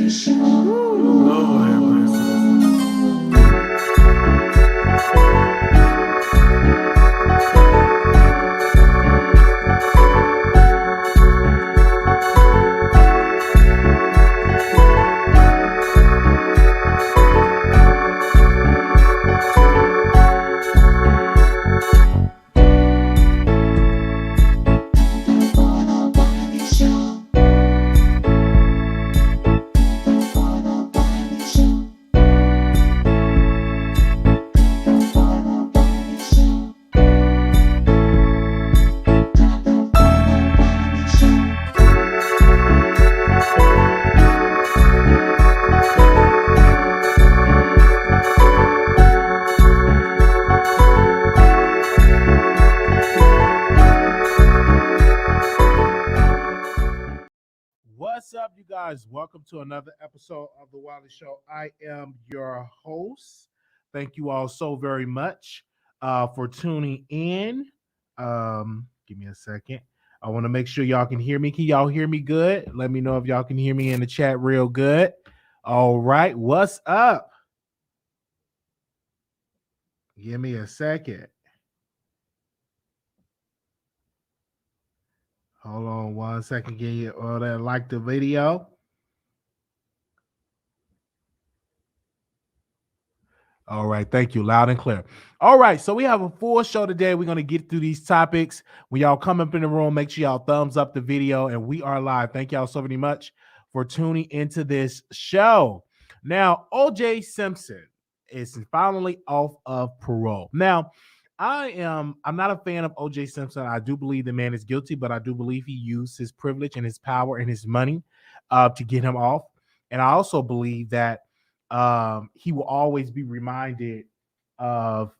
Lord have mercy. What's up, you guys? Welcome to another episode of the Wiley Show. I am your host. Thank you all so very much for tuning in. Give me a second. I want to make sure y'all can hear me. Can y'all hear me good? Let me know if y'all can hear me in the chat real good. All right. What's up? Give me a second. Hold on 1 second. Get you all that like the video. All right, thank you, loud and clear. All right, so we have a full show today. We're gonna get through these topics. When y'all come up in the room, make sure y'all thumbs up the video, and we are live. Thank y'all so very much for tuning into this show. Now, OJ Simpson is finally off of parole. Now, I'm not a fan of OJ Simpson. I do believe the man is guilty, but I do believe he used his privilege and his power and his money to get him off. And I also believe that he will always be reminded of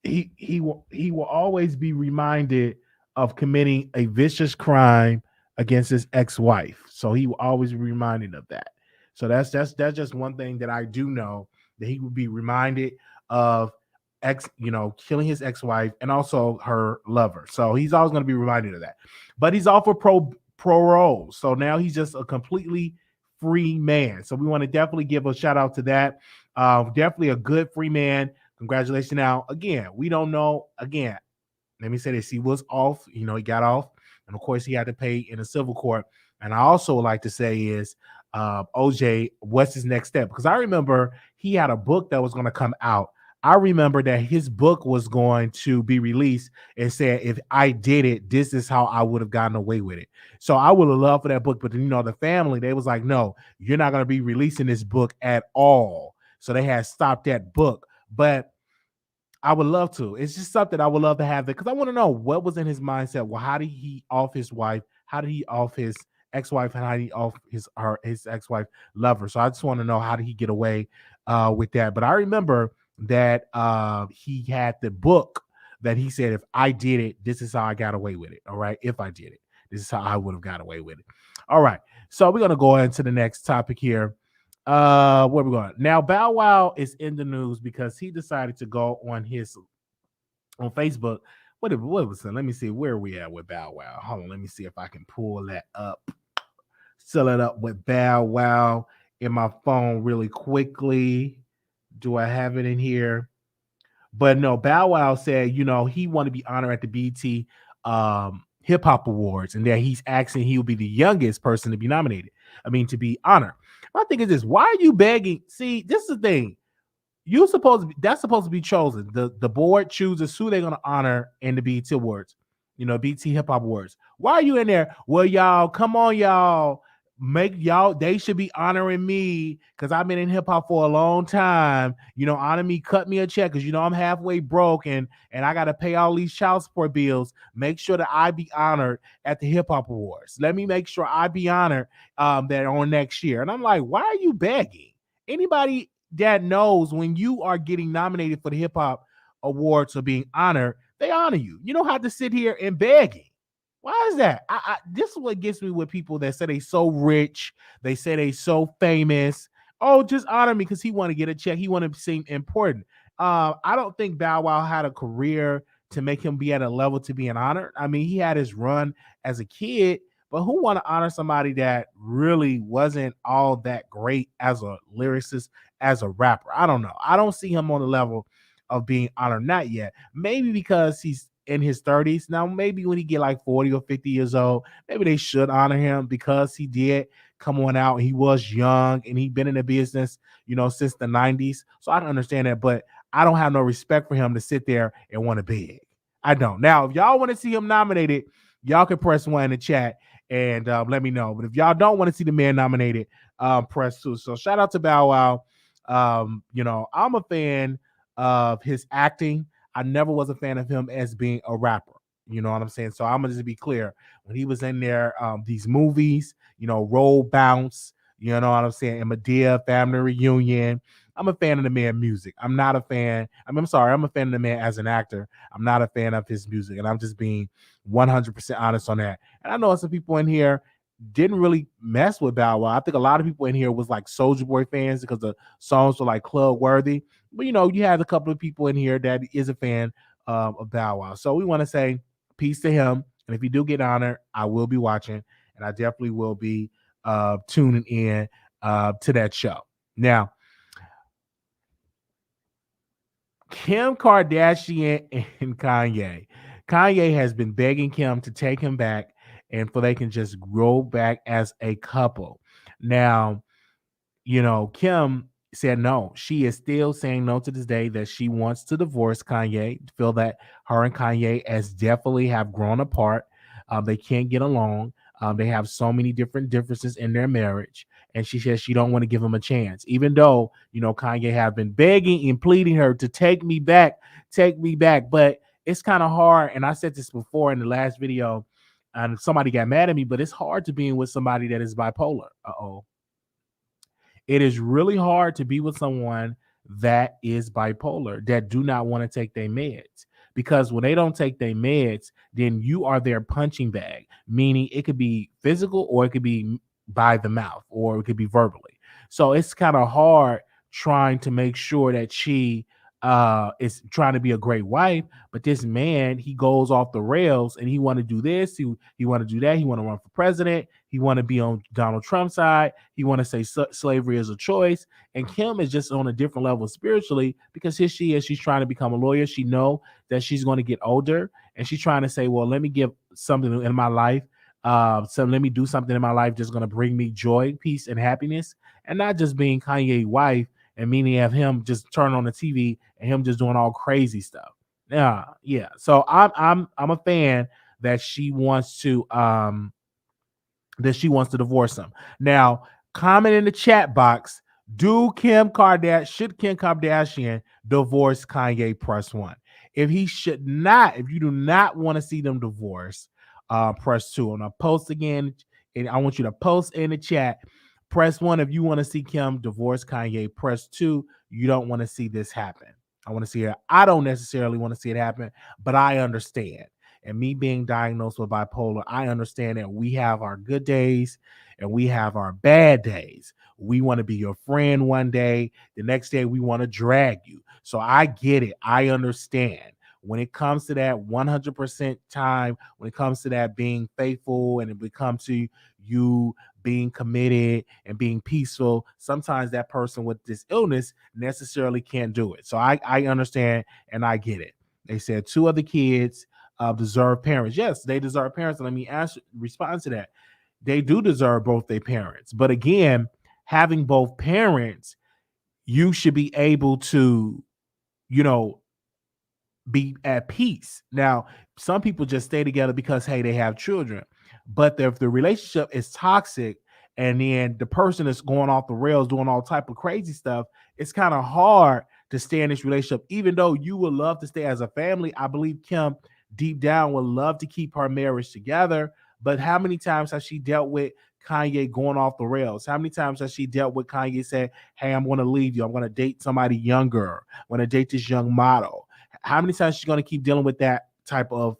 he will always be reminded of committing a vicious crime against his ex-wife. So he will always be reminded of that. So that's just one thing that I do know, that he will be reminded of killing his ex-wife and also her lover. So he's always going to be reminded of that. But he's off for parole. So now he's just a completely free man. So we want to definitely give a shout out to that. Definitely a good free man. Congratulations. Now, again, we don't know. Again, let me say this. He was off. He got off. And of course, he had to pay in a civil court. And I also would like to say is, OJ, what's his next step? Because I remember he had a book that was going to come out. I remember that his book was going to be released and said, if I did it, this is how I would have gotten away with it. So I would have loved for that book. But the family, they was like, no, you're not going to be releasing this book at all. So they had stopped that book. But I would love to. It's just something I would love to have that, because I want to know what was in his mindset. Well, how did he off his wife? How did he off his ex-wife? And how did he off his ex-wife lover? So I just want to know, how did he get away with that? But I remember that he had the book that he said, if I did it, this is how I got away with it. All right. If I did it, this is how I would have got away with it. All right. So we're going to go into the next topic here. Where we going? Now, Bow Wow is in the news because he decided to go on Facebook. What was it? Let me see, where are we at with Bow Wow? Hold on, let me see if I can pull that up. Fill it up with Bow Wow in my phone really quickly. Do I have it in here? But no, Bow Wow said, he want to be honored at the BET Hip Hop Awards, and that he's asking he will be the youngest person to be nominated. To be honored. My thing is this: why are you begging? See, this is the thing. That's supposed to be chosen. The board chooses who they're gonna honor in the BET Awards, BET Hip Hop Awards. Why are you in there? Well, y'all, come on, y'all. They should be honoring me because I've been in hip hop for a long time. Honor me, cut me a check, because I'm halfway broke and I gotta pay all these child support bills. Make sure that I be honored at the Hip Hop Awards. Let me make sure I be honored that on next year. And I'm like, why are you begging? Anybody that knows, when you are getting nominated for the Hip Hop Awards or being honored, they honor you. You don't have to sit here and begging. Why is that? This is what gets me with people that say they so rich, they say they so famous. Oh, just honor me because he want to get a check. He want to seem important. I don't think Bow Wow had a career to make him be at a level to be an honor. He had his run as a kid, But who want to honor somebody that really wasn't all that great as a lyricist, as a rapper? I don't know. I don't see him on the level of being honored. Not yet. Maybe because he's in his 30s. Now, maybe when he get like 40 or 50 years old, maybe they should honor him because he did come on out. He was young and he'd been in the business, since the 90s. So I don't understand that. But I don't have no respect for him to sit there and want to beg. I don't. Now, if y'all want to see him nominated, y'all can press one in the chat and let me know. But if y'all don't want to see the man nominated, press two. So shout out to Bow Wow. I'm a fan of his acting. I never was a fan of him as being a rapper. You know what I'm saying? So I'm gonna just be clear. When he was in there, these movies, Roll Bounce, you know what I'm saying, and Medea Family Reunion. I'm a fan of the man music. I'm not a fan. I'm sorry. I'm a fan of the man as an actor. I'm not a fan of his music, and I'm just being 100% honest on that. And I know some people in here didn't really mess with Bow Wow. I think a lot of people in here was like Soulja Boy fans because the songs were like club worthy. But you had a couple of people in here that is a fan of Bow Wow. So we want to say peace to him. And if you do get honored, I will be watching, and I definitely will be tuning in to that show. Now, Kim Kardashian and Kanye. Kanye has been begging Kim to take him back and for they can just grow back as a couple. Now, Kim said no. She is still saying no to this day that she wants to divorce Kanye, feel that her and Kanye as definitely have grown apart. They can't get along. They have so many different differences in their marriage. And she says she don't want to give him a chance, even though, Kanye have been begging and pleading her to take me back, take me back. But it's kind of hard. And I said this before in the last video, and somebody got mad at me, but it's hard to be with somebody that is bipolar. Uh-oh. It is really hard to be with someone that is bipolar, that do not want to take their meds. Because when they don't take their meds, then you are their punching bag, meaning it could be physical or it could be by the mouth or it could be verbally. So it's kind of hard trying to make sure that she is trying to be a great wife, but this man, he goes off the rails and he want to do this, he want to do that, he want to run for president, he want to be on Donald Trump's side, he want to say slavery is a choice. And Kim is just on a different level spiritually because here she is, she's trying to become a lawyer. She know that she's going to get older and she's trying to say, well, let me give something in my life, so let me do something in my life that's going to bring me joy, peace, and happiness, and not just being Kanye's wife and meaning have him just turn on the TV and him just doing all crazy stuff. Yeah. So I'm a fan that she wants to divorce him. Now, comment in the chat box. Should Kim Kardashian divorce Kanye? Press one. If he should not, if you do not want to see them divorce, press two. And I'll post again, and I want you to post in the chat. Press one if you want to see Kim divorce Kanye. Press two, you don't want to see this happen. I want to see it. I don't necessarily want to see it happen, but I understand. And me being diagnosed with bipolar, I understand that we have our good days and we have our bad days. We want to be your friend one day. The next day, we want to drag you. So I get it. I understand. When it comes to that 100% time, when it comes to that being faithful and it comes to you being committed and being peaceful, sometimes that person with this illness necessarily can't do it. So I understand and I get it. They said two other kids deserve parents. Yes, they deserve parents. And let me respond to that. They do deserve both their parents. But again, having both parents, you should be able to, be at peace. Now, some people just stay together because, hey, they have children. But if the relationship is toxic and then the person is going off the rails, doing all type of crazy stuff, it's kind of hard to stay in this relationship. Even though you would love to stay as a family, I believe Kim deep down would love to keep her marriage together. But how many times has she dealt with Kanye going off the rails? How many times has she dealt with Kanye saying, hey, I'm going to leave you. I'm going to date somebody younger. I'm going to date this young model. How many times she's going to keep dealing with that type of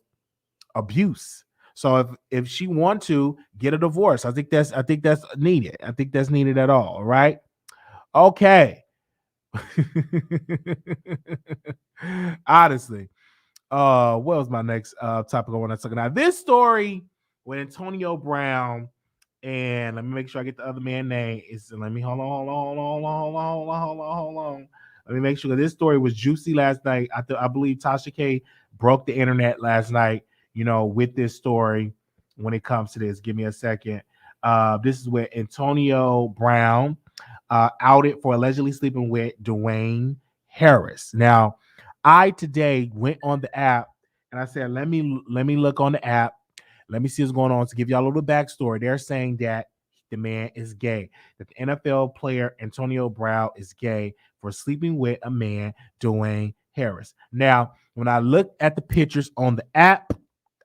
abuse? So if she want to get a divorce, I think that's needed. I think that's needed at all right? Okay. Honestly, what was my next topic I want to talk about? This story with Antonio Brown, and let me make sure I get the other man's name. Is let me hold on. Let me make sure this story was juicy last night. I believe Tasha K broke the internet last night. With this story when it comes to this. Give me a second. This is where Antonio Brown outed for allegedly sleeping with Dwayne Harris. Now, I today went on the app and I said, let me look on the app. Let me see what's going on. To give y'all a little backstory, they're saying that the man is gay. That the NFL player Antonio Brown is gay for sleeping with a man, Dwayne Harris. Now, when I looked at the pictures on the app,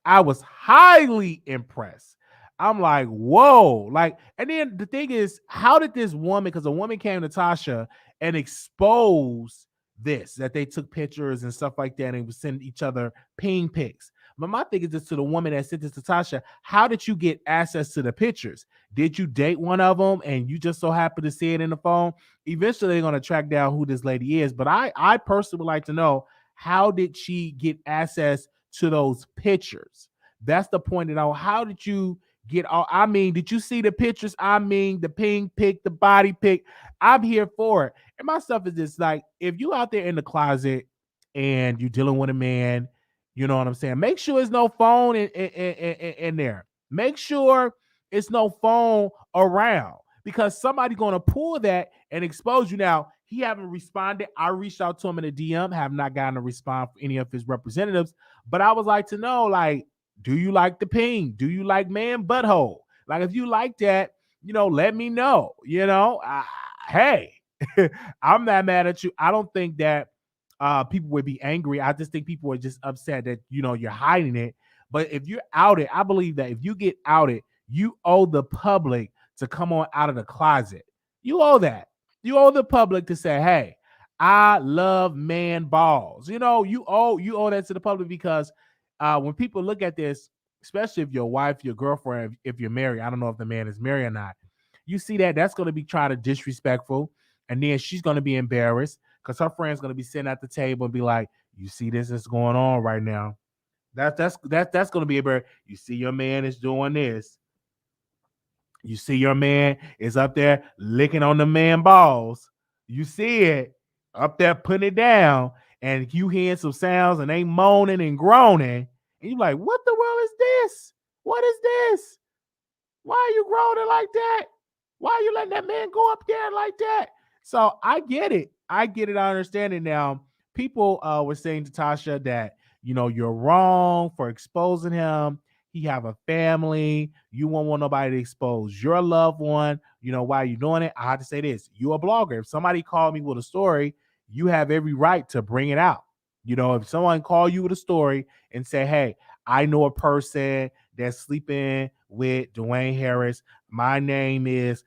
I was highly impressed. I'm like, whoa. And then the thing is, how did this woman, because a woman came to Tasha and exposed this, that they took pictures and stuff like that and would send each other ping pics. But my thing is this to the woman that sent this to Tasha, how did you get access to the pictures? Did you date one of them and you just so happen to see it in the phone? Eventually, they're going to track down who this lady is. But I personally would like to know, how did she get access to those pictures? That's the point. How did you get all? I mean, did you see the pictures? I mean, the ping pic, the body pic. I'm here for it. And my stuff is this: like, if you out there in the closet and you dealing with a man, you know what I'm saying? Make sure there's no phone in there. Make sure it's no phone around, because somebody's gonna pull that and expose you. Now, he haven't responded. I reached out to him in a DM, have not gotten a response from any of his representatives. But I would like to know, like, do you like the ping? Do you like man butthole? Like, if you like that, let me know. Hey, I'm not mad at you. I don't think that people would be angry. I just think people are just upset that you're hiding it. But if you're outed, I believe that if you get outed, you owe the public to come on out of the closet. You owe that. You owe the public to say, hey, I love man balls. You owe that to the public, because when people look at this, especially if your wife, your girlfriend, if you're married, I don't know if the man is married or not, you see that's going to be trying to disrespectful, and then she's going to be embarrassed because her friend's going to be sitting at the table and be like, you see this is going on right now. That's going to be embarrassing. You see your man is doing this. You see your man is up there licking on the man balls. You see it up there putting it down, and you hearing some sounds and they moaning and groaning, and you like, what the world is this? What is this? Why are you groaning like that? Why are you letting that man go up there like that? So I get it. I get it. I understand it now. People were saying to Tasha that, you're wrong for exposing him. He have a family. You won't want nobody to expose your loved one. Why are you doing it? I have to say this. You a blogger. If somebody called me with a story, you have every right to bring it out. If someone call you with a story and say, hey, I know a person that's sleeping with Dwayne Harris. My name is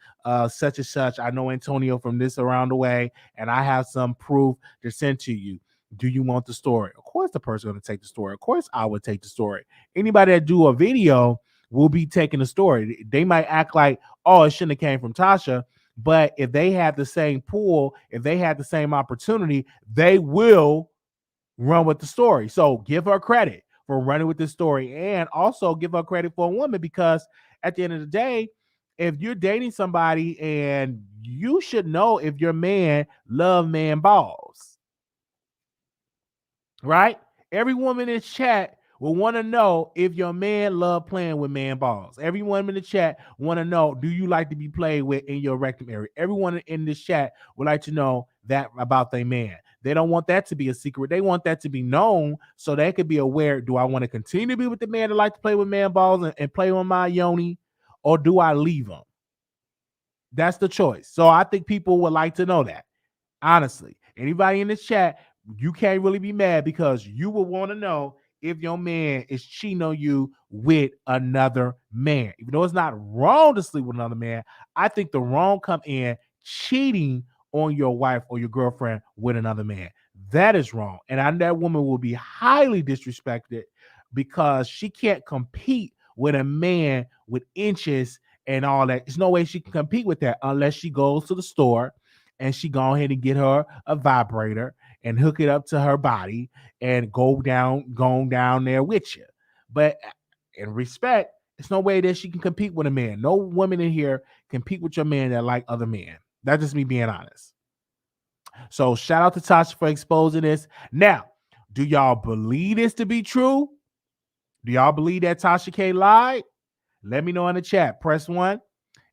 such and such. I know Antonio from this around the way, and I have some proof to send to you. Do you want the story? Of course, the person going to take the story. Of course, I would take the story. Anybody that do a video will be taking the story. They might act like, oh, it shouldn't have came from Tasha. But if they have the same pool, if they had the same opportunity, they will run with the story. So give her credit for running with this story, and also give her credit for a woman, because at the end of the day, if you're dating somebody, and you should know if your man love man balls, right? Every woman in the chat will want to know if your man love playing with man balls. Everyone in the chat want to know, do you like to be played with in your rectum area? Everyone in this chat would like to know that about their man. They don't want that to be a secret. They want that to be known so they could be aware. Do I want to continue to be with the man that like to play with man balls and play on my yoni, or do I leave him? That's the choice. So I think people would like to know that. Honestly, anybody in this chat, you can't really be mad, because you will want to know if your man is cheating on you with another man. Even though it's not wrong to sleep with another man, I think the wrong come in cheating on your wife or your girlfriend with another man. That is wrong. And that woman will be highly disrespected, because she can't compete with a man with inches and all that. There's no way she can compete with that unless she goes to the store and she go ahead and get her a vibrator and hook it up to her body and go down there with you. But in respect, There's no way that she can compete with a man. No woman in here compete with your man that like other men. That's just me being honest. So shout out to Tasha for exposing this. Now, do y'all believe this to be true? Do y'all believe that Tasha K lied? Let me know in the chat. Press 1.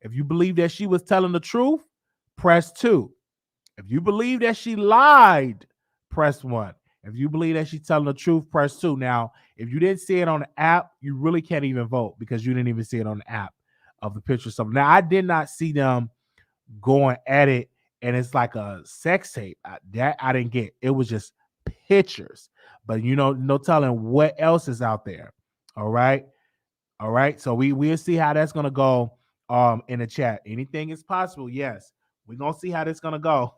If you believe that she was telling the truth, press 2. If you believe that she lied, press 1. If you believe that she's telling the truth, press 2. Now, if you didn't see it on the app, you really can't even vote because you didn't even see it on the app of the picture. So now I did not see them going at it, and it's like a sex tape. That I didn't get. It was just pictures. But no telling what else is out there. All right. All right. So we'll see how that's gonna go in the chat. Anything is possible, yes. We're gonna see how this gonna go.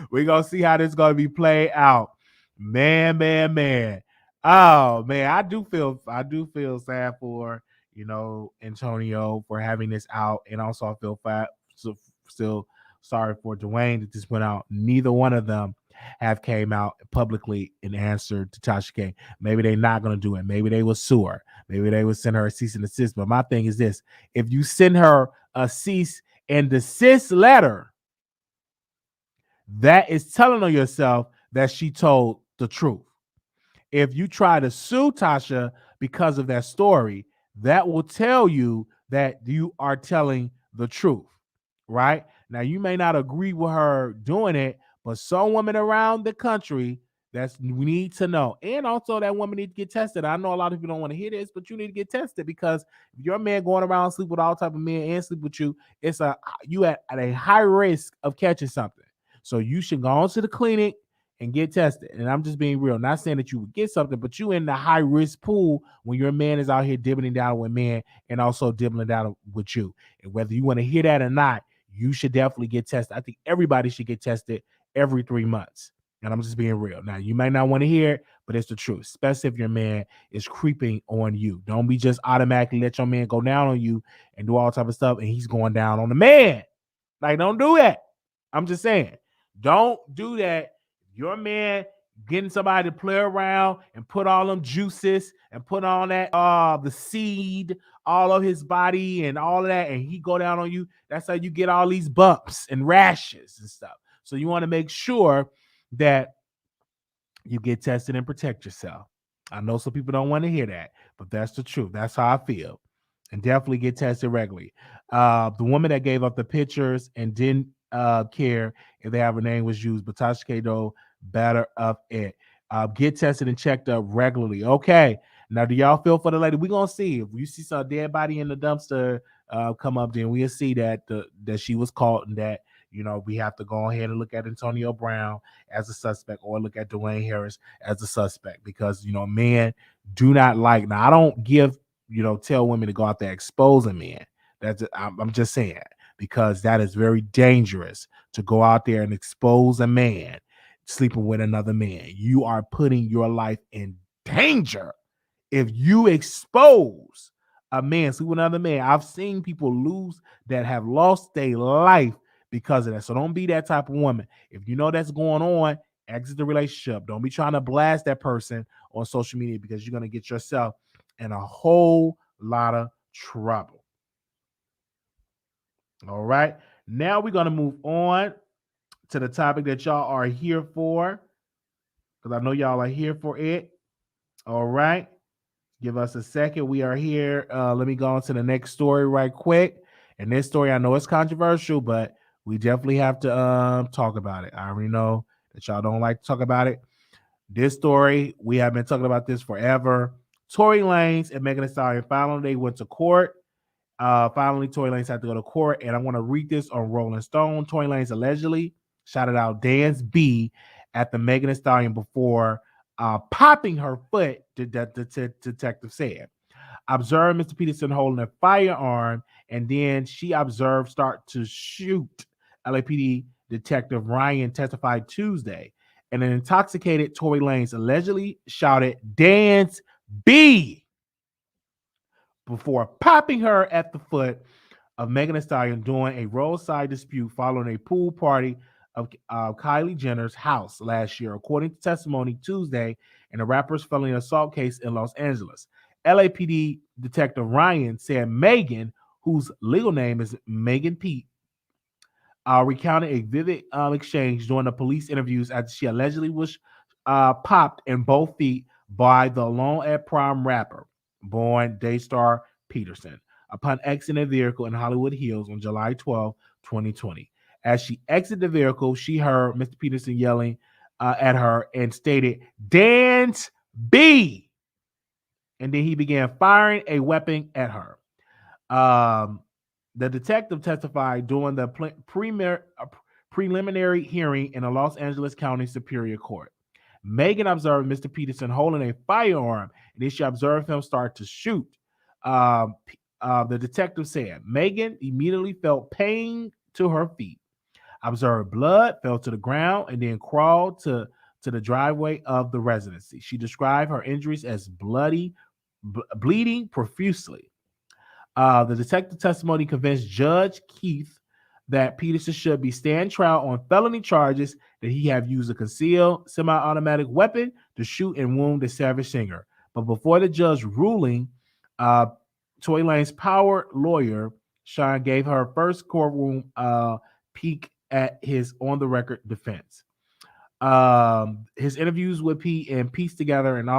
We're gonna see how this gonna be played out. Man. Oh man, I do feel sad for Antonio for having this out, and also I feel still sorry for Dwayne that this went out. Neither one of them have came out publicly in answer to Tasha K. Maybe they're not gonna do it. Maybe they will sue her. Maybe they would send her a cease and desist. But my thing is this: if you send her a cease and desist letter, that is telling on yourself that she told the truth. If you try to sue Tasha because of that story, that will tell you that you are telling the truth, right? Now, you may not agree with her doing it, but some women around the country we need to know. And also that woman need to get tested. I know a lot of people don't want to hear this, but you need to get tested because if your man going around sleep with all type of men and sleep with you, you at a high risk of catching something. So you should go on to the clinic and get tested. And I'm just being real. Not saying that you would get something, but you in the high risk pool when your man is out here dibbling down with men and also dibbling down with you. And whether you want to hear that or not, you should definitely get tested. I think everybody should get tested every 3 months. And I'm just being real. Now, you might not want to hear it, but it's the truth, especially if your man is creeping on you. Don't be just automatically let your man go down on you and do all type of stuff, and he's going down on the man. Like, don't do that. I'm just saying. Don't do that. Your man getting somebody to play around and put all them juices and put on that the seed all of his body and all of that, and he go down on you. That's how you get all these bumps and rashes and stuff. So you want to make sure that you get tested and protect yourself. I know some people don't want to hear that, but that's the truth. That's how I feel. And definitely get tested regularly. The woman that gave up the pictures and didn't care if they have her name was used, but Tasha K though better up it. Get tested and checked up regularly. Okay. Now, do y'all feel for the lady? We're gonna see. If you see some dead body in the dumpster come up, then we'll see that that she was caught and that we have to go ahead and look at Antonio Brown as a suspect or look at Dwayne Harris as a suspect because men do not like. Now, I don't tell women to go out there exposing men. I'm just saying because that is very dangerous to go out there and expose a man sleeping with another man. You are putting your life in danger if you expose a man sleeping with another man. I've seen people lose that have lost their life because of that. So don't be that type of woman. If you know that's going on, exit the relationship. Don't be trying to blast that person on social media because you're going to get yourself in a whole lot of trouble. All right. Now we're going to move on to the topic that y'all are here for because I know y'all are here for it. All right. Give us a second. We are here. Let me go on to the next story right quick. And this story, I know it's controversial, but we definitely have to talk about it. I already know that y'all don't like to talk about it. This story, we have been talking about this forever. Tory Lanez and Megan Thee Stallion finally they went to court. Finally, Tory Lanez had to go to court, and I want to read this on Rolling Stone. Tory Lanez allegedly shouted out Dan's B at the Megan Thee Stallion before popping her foot, the detective said. Observed Mr. Peterson holding a firearm, and then she observed start to shoot. LAPD Detective Ryan testified Tuesday, and an intoxicated Tory Lanez allegedly shouted Dan's B before popping her at the foot of Megan Thee Stallion during a roadside dispute following a pool party of Kylie Jenner's house last year, according to testimony Tuesday in a rapper's felony assault case in Los Angeles. LAPD Detective Ryan said Megan, whose legal name is Megan Pete, recounted a vivid exchange during the police interviews after she allegedly was popped in both feet by the Alone at Prom rapper, born Daystar Peterson, upon exiting a vehicle in Hollywood Hills on July 12, 2020. As she exited the vehicle, she heard Mr. Peterson yelling at her and stated, "Dance B." And then he began firing a weapon at her. Um, the detective testified during the preliminary hearing in the Los Angeles County Superior Court. Megan observed Mr. Peterson holding a firearm, and then she observed him start to shoot. The detective said Megan immediately felt pain to her feet, observed blood, fell to the ground, and then crawled to the driveway of the residency. She described her injuries as bleeding profusely. The detective testimony convinced Judge Keith that Peterson should be stand trial on felony charges that he have used a concealed semi-automatic weapon to shoot and wound the Savage singer. But before the judge ruling, uh, Tory Lanez's power lawyer, Sean, gave her first courtroom peek at his on-the-record defense. His interviews with Pete and pieced together an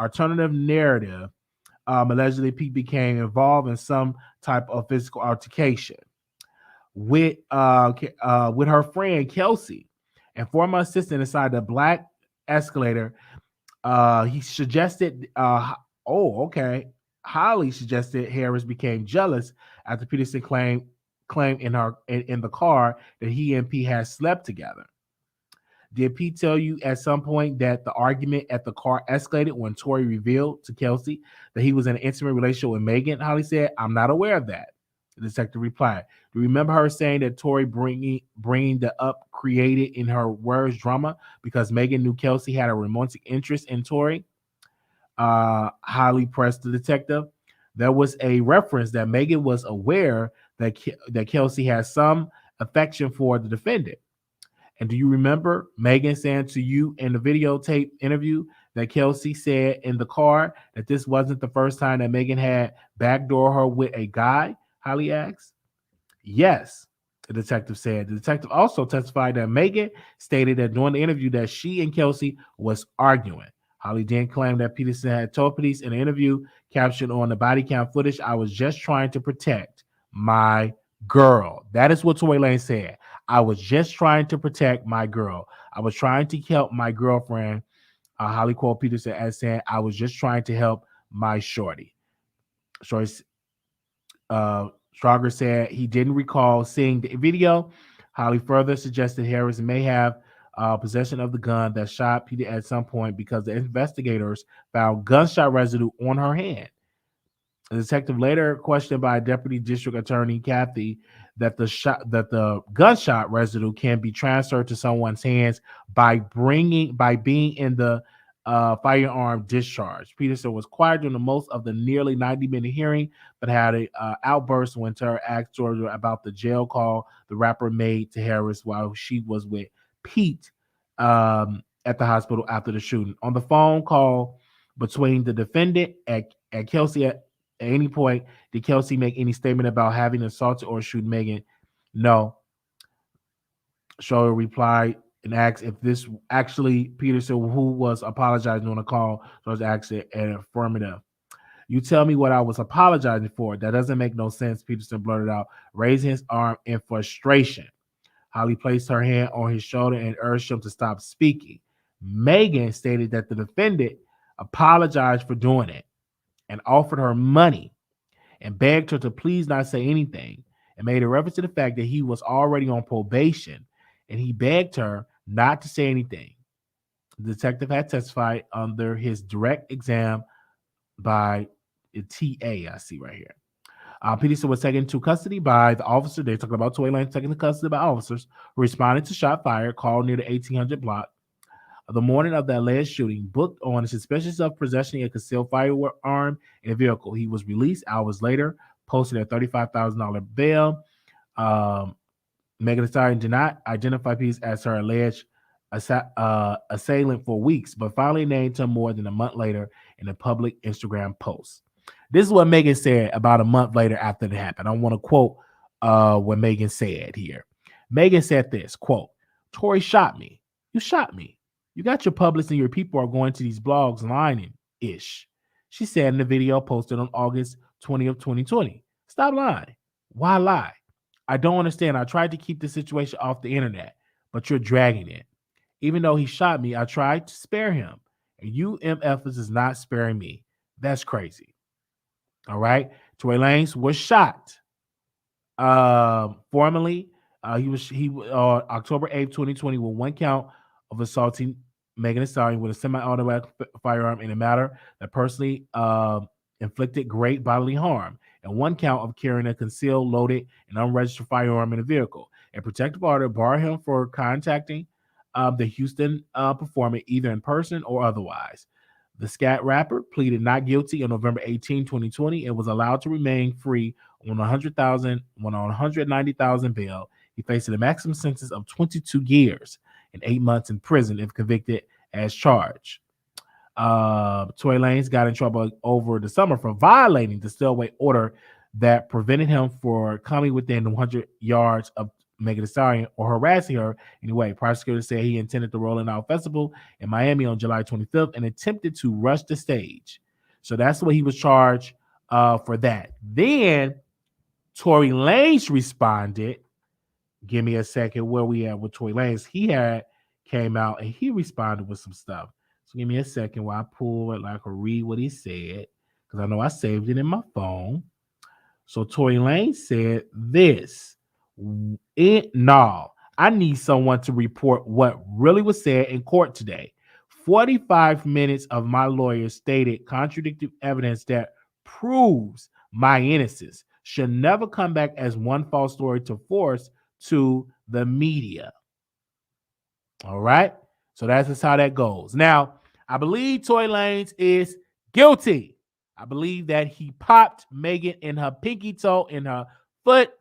alternative narrative. Allegedly, Pete became involved in some type of physical altercation with her friend Kelsey, and former assistant inside the black escalator. He suggested, Holly suggested Harris became jealous after Peterson claimed in the car that he and Pete had slept together. Did Pete tell you at some point that the argument at the car escalated when Tory revealed to Kelsey that he was in an intimate relationship with Megan? Holly said, "I'm not aware of that." The detective replied, "Do you remember her saying that Tory bringing the up created in her words drama because Megan knew Kelsey had a romantic interest in Tory?" Holly pressed the detective. There was a reference that Megan was aware that Kelsey had some affection for the defendant. And do you remember Megan saying to you in the videotape interview that Kelsey said in the car that this wasn't the first time that Megan had backdoor her with a guy? Holly asked. Yes, the detective said. The detective also testified that Megan stated that during the interview that she and Kelsey was arguing. Holly then claimed that Peterson had told police in the interview captured on the body cam footage, "I was just trying to protect my girl." That is what Tory Lanez said. "I was just trying to protect my girl. I was trying to help my girlfriend." Holly quote Peterson as saying, "I was just trying to help my shorty." Shorty Stroger said he didn't recall seeing the video. Holly further suggested Harris may have possession of the gun that shot Peter at some point because the investigators found gunshot residue on her hand. The detective later questioned by Deputy District Attorney Kathy that the gunshot residue can be transferred to someone's hands by being in the firearm discharge. Peterson was quiet during the most of the nearly 90-minute hearing, but had an outburst when Tara asked Georgia about the jail call the rapper made to Harris while she was with Pete at the hospital after the shooting. On the phone call between the defendant at Kelsey at any point, did Kelsey make any statement about having assaulted or shoot Megan? No. Schroeder replied and asked if this actually Peterson, who was apologizing on the call, was actually an affirmative. "You tell me what I was apologizing for. That doesn't make no sense," Peterson blurted out, raising his arm in frustration. Holly placed her hand on his shoulder and urged him to stop speaking. Megan stated that the defendant apologized for doing it and offered her money and begged her to please not say anything, and made a reference to the fact that he was already on probation, and he begged her not to say anything. The detective had testified under his direct exam by the TA I see right here. Peterson was taken into custody by the officer. They're talking about Tory Lanez taken into custody by officers who responded to shot fired called near the 1800 block the morning of the alleged shooting, booked on suspicion of possessing a concealed firearm in a vehicle. He was released hours later, posted a $35,000 bail. Megan Thee Stallion did not identify Peace as her alleged assailant for weeks, but finally named him more than a month later in a public Instagram post. This is what Megan said about a month later after it happened. I want to quote what Megan said here. Megan said this, quote, Tory shot me. You shot me. You got your publicists and your people are going to these blogs lying-ish. She said in the video posted on August 20th, 2020. Stop lying. Why lie? I don't understand. I tried to keep the situation off the internet, but you're dragging it. Even though he shot me, I tried to spare him. And you MFers is not sparing me. That's crazy. All right. Tory Lanez was shot. Formally, he October 8th, 2020, with one count of assaulting Megan Thee Stallion with a semi-automatic firearm in a matter that personally inflicted great bodily harm, and one count of carrying a concealed, loaded, and unregistered firearm in a vehicle. A protective order barred him for contacting the Houston performer either in person or otherwise. The scat rapper pleaded not guilty on November 18, 2020, and was allowed to remain free on 190,000 bail. He faced a maximum sentence of 22 years and 8 months in prison if convicted as charged. Tory Lanez got in trouble over the summer for violating the stay-away order that prevented him from coming within 100 yards of Megan Thee Stallion or harassing her anyway. Prosecutors said he intended the Rolling Out Festival in Miami on July 25th and attempted to rush the stage. So that's what he was charged for that. Then Tory Lanez responded. Give me a second. Where we at with Tory Lanez? He had came out and he responded with some stuff. So give me a second while I pull it, like, or read what he said, because I know I saved it in my phone. So Tory Lanez said this. No, I need someone to report what really was said in court today. 45 minutes of my lawyer stated contradictory evidence that proves my innocence should never come back as one false story to force to the media. All right. So that's just how that goes. Now, I believe Tory Lanez is guilty. I believe that he popped Megan in her pinky toe, in her foot.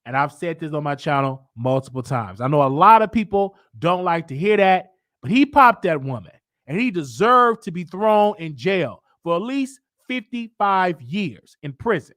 And I've said this on my channel multiple times. I know a lot of people don't like to hear that, but he popped that woman. And he deserved to be thrown in jail for at least 55 years in prison.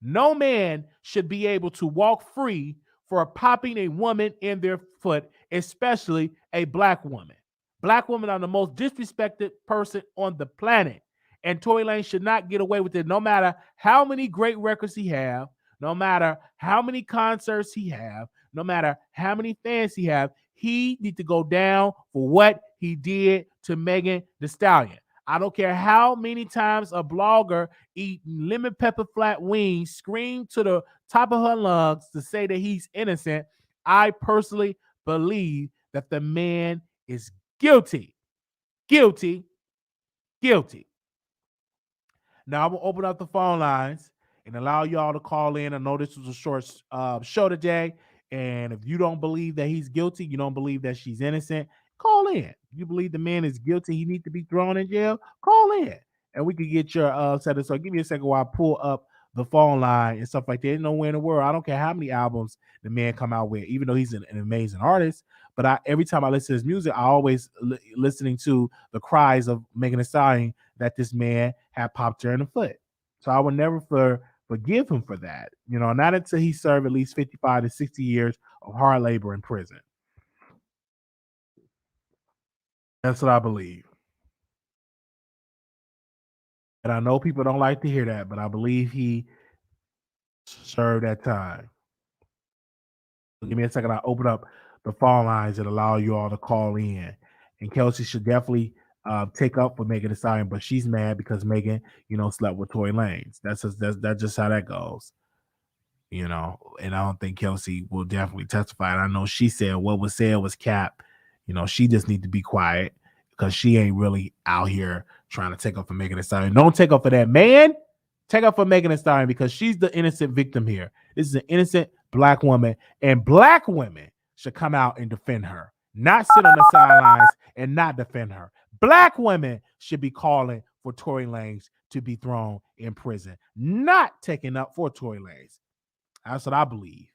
No man should be able to walk free for popping a woman in their foot, especially a black woman. Black women are the most disrespected person on the planet. And Tory Lanez should not get away with it, no matter how many great records he have, no matter how many concerts he have, no matter how many fans he have. He needs to go down for what he did to Megan Thee Stallion. I don't care how many times a blogger eating lemon pepper flat wings screamed to the top of her lungs to say that he's innocent. I personally believe that the man is guilty. Guilty. Guilty. Now I'm going to open up the phone lines and allow y'all to call in. I know this was a short show today. And if you don't believe that he's guilty, you don't believe that she's innocent, call in. If you believe the man is guilty, he needs to be thrown in jail, call in. And we can get your set. So give me a second while I pull up the phone line and stuff like that. There's nowhere in the world. I don't care how many albums the man come out with, even though he's an amazing artist. But every time I listen to his music, I always listening to the cries of Megan Thee Stallion that this man had popped her in the foot. So I would never forgive him for that. You know, not until he served at least 55 to 60 years of hard labor in prison. That's what I believe. And I know people don't like to hear that, but I believe he served that time. So give me a second. I'll open up the phone lines and allow you all to call in. And Kelsey should definitely take up for Megan Thee Stallion, but she's mad because Megan, slept with Tory Lanez. That's just how that goes. And I don't think Kelsey will definitely testify. And I know she said what was said was cap. She just need to be quiet because she ain't really out here trying to take up for Megan Thee Stallion. Don't take up for that man. Take up for Megan Thee Stallion because she's the innocent victim here. This is an innocent black woman, and black women should come out and defend her, not sit on the sidelines and not defend her. Black women should be calling for Tory Lanez to be thrown in prison, not taking up for Tory Lanez. That's what I believe.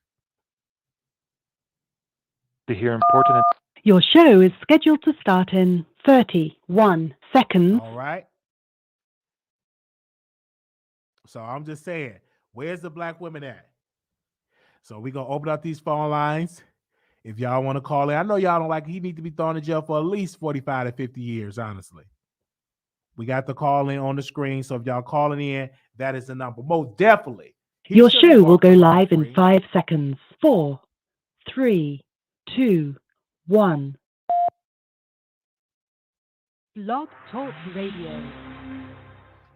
To hear important. Your show is scheduled to start in 31 seconds. All right. So I'm just saying, where's the black women at? So we're gonna open up these phone lines. If y'all want to call in, I know y'all don't like. He need to be thrown in jail for at least 45 to 50 years. Honestly, we got the call in on the screen. So if y'all calling in, that is the number. Most definitely, he Your should be show will go walking around live in free. 5 seconds. 4, 3, 2, 1. Blog Talk Radio.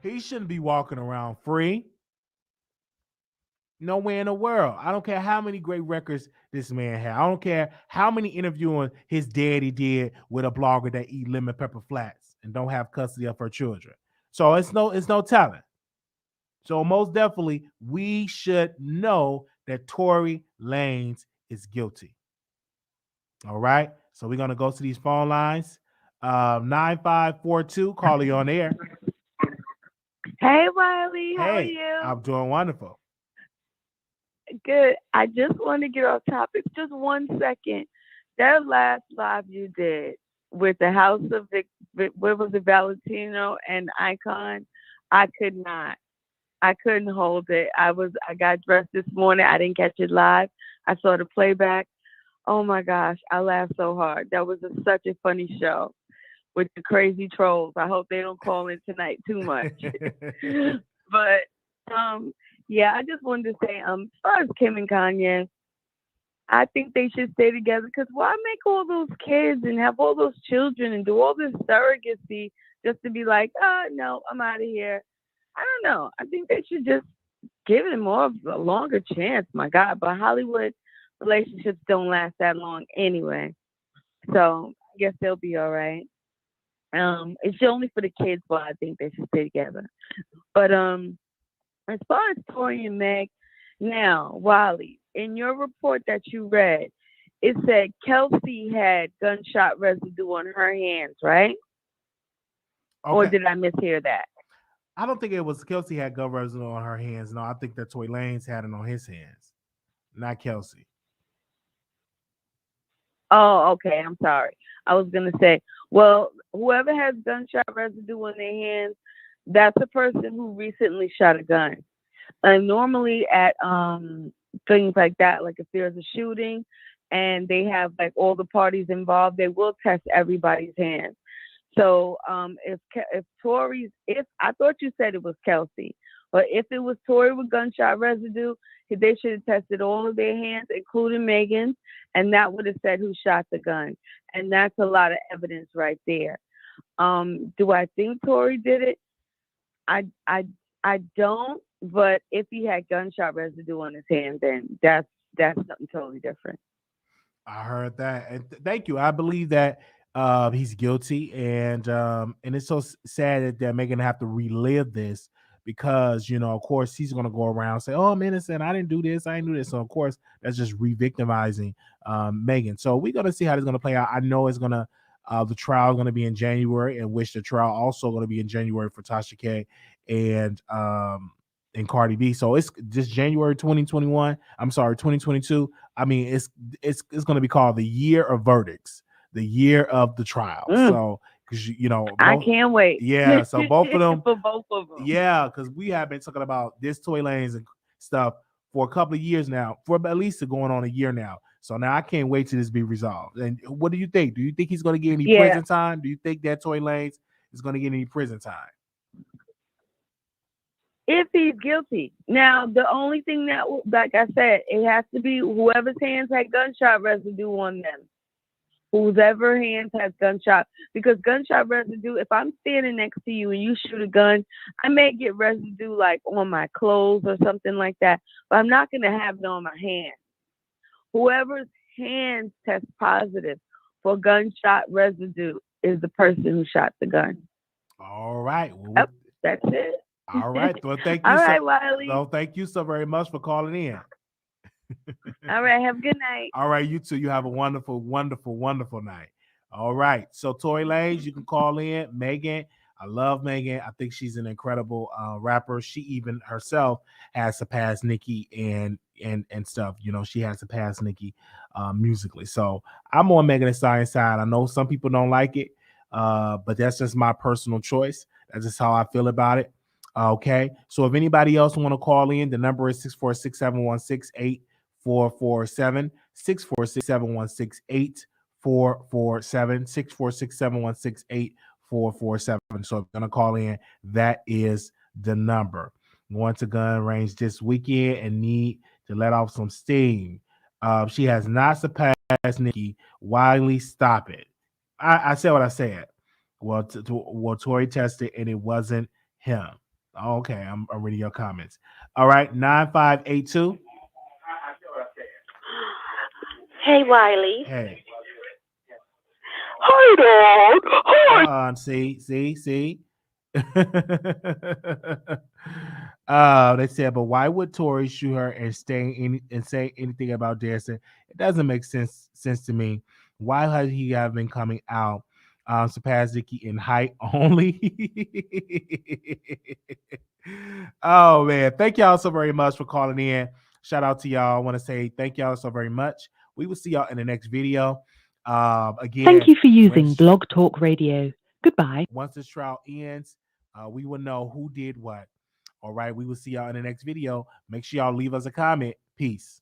He shouldn't be walking around free. Nowhere in the world. I don't care how many great records this man had. I don't care how many interviewing his daddy did with a blogger that eat lemon pepper flats and don't have custody of her children. So it's no telling. So most definitely, we should know that Tory Lanez is guilty. All right. So we're gonna go to these phone lines. 9542, call you on air. Hey, Wiley, how are Hey, you? I'm doing wonderful. Good. I just want to get off topic. Just 1 second. That last live you did with the House of what was it, Valentino and Icon, I could not. I couldn't hold it. I got dressed this morning. I didn't catch it live. I saw the playback. Oh my gosh, I laughed so hard. That was such a funny show with the crazy trolls. I hope they don't call in tonight too much. But yeah, I just wanted to say, as far as Kim and Kanye, I think they should stay together because why make all those kids and have all those children and do all this surrogacy just to be like, oh no, I'm out of here. I don't know. I think they should just give it more of a longer chance. My God, but Hollywood relationships don't last that long anyway, so I guess they'll be all right. It's only for the kids, but I think they should stay together. But as far as Tory and Meg, now, Wiley, in your report that you read, it said Kelsey had gunshot residue on her hands, right? Or Okay. did I mishear that? I don't think it was Kelsey had gun residue on her hands. No, I think that Tory Lanez had it on his hands, not Kelsey. Oh, okay. I'm sorry. I was going to say, well, whoever has gunshot residue on their hands, that's a person who recently shot a gun. And normally at things like that, like if there's a shooting and they have like all the parties involved, they will test everybody's hands. So if I thought you said it was Kelsey, but if it was Tory with gunshot residue, they should have tested all of their hands, including Megan's, and that would have said who shot the gun. And that's a lot of evidence right there. Do I think Tory did it? I don't. But if he had gunshot residue on his hand, then that's something totally different. I heard that, and thank you. I believe that he's guilty, and it's so sad that Megan have to relive this because of course he's gonna go around and say, "Oh, I'm innocent. I didn't do this. I didn't do this." So of course that's just re-victimizing Megan. So we're gonna see how this is gonna play out. I know it's gonna the trial is gonna be in January, in which the trial also gonna be in January for Tasha K and Cardi B. So it's just January 2021. I'm sorry, 2022. I mean, it's going to be called the year of verdicts, the year of the trial. So because I can't wait. Yeah, so both of them for both of them. Yeah, because we have been talking about this Tory Lanez and stuff for a couple of years now, for at least going on a year now. So now I can't wait till this be resolved. And what do you think? Do you think he's going to get any prison time? Do you think that Tory Lanez is going to get any prison time? If he's guilty. Now, the only thing that, like I said, it has to be whoever's hands had gunshot residue on them. Whoever hands has gunshot. Because gunshot residue, if I'm standing next to you and you shoot a gun, I may get residue like on my clothes or something like that. But I'm not going to have it on my hands. Whoever's hands test positive for gunshot residue is the person who shot the gun. All right. Well, yep, that's it. All right. Well, thank you. All right, Wiley. No, thank you so very much for calling in. All right. Have a good night. All right. You too. You have a wonderful, wonderful, wonderful night. All right. So Tory Lanez, you can call in. Megan, I love Megan. I think she's an incredible rapper. She even herself has surpassed Nicki and stuff. She has surpassed Nicki musically. So I'm on Megan Thee Stallion side. I know some people don't like it, but that's just my personal choice. That's just how I feel about it. Okay. So if anybody else want to call in, the number is 646-716-8447, 646-716-8447, 646-716-8447. So if you're going to call in, that is the number. Going to gun range this weekend and need to let off some steam. She has not surpassed Nikki. Wiley, stop it. I said what I said. Well, Tory tested and it wasn't him. Okay, I'm reading your comments. All right, 9582. Hey, Wiley. Hey. Hi, Dad. Hi. See. They said, but why would Tory shoot her and say anything about dancing? It doesn't make sense to me. Why has he have been coming out? Surpassed Nikki in height only. Oh man, thank y'all so very much for calling in. Shout out to y'all. I want to say thank y'all so very much. We will see y'all in the next video. Again, Thank you for using Blog Talk Radio. Goodbye. Once this trial ends, we will know who did what. All right, we will see y'all in the next video. Make sure y'all leave us a comment. Peace.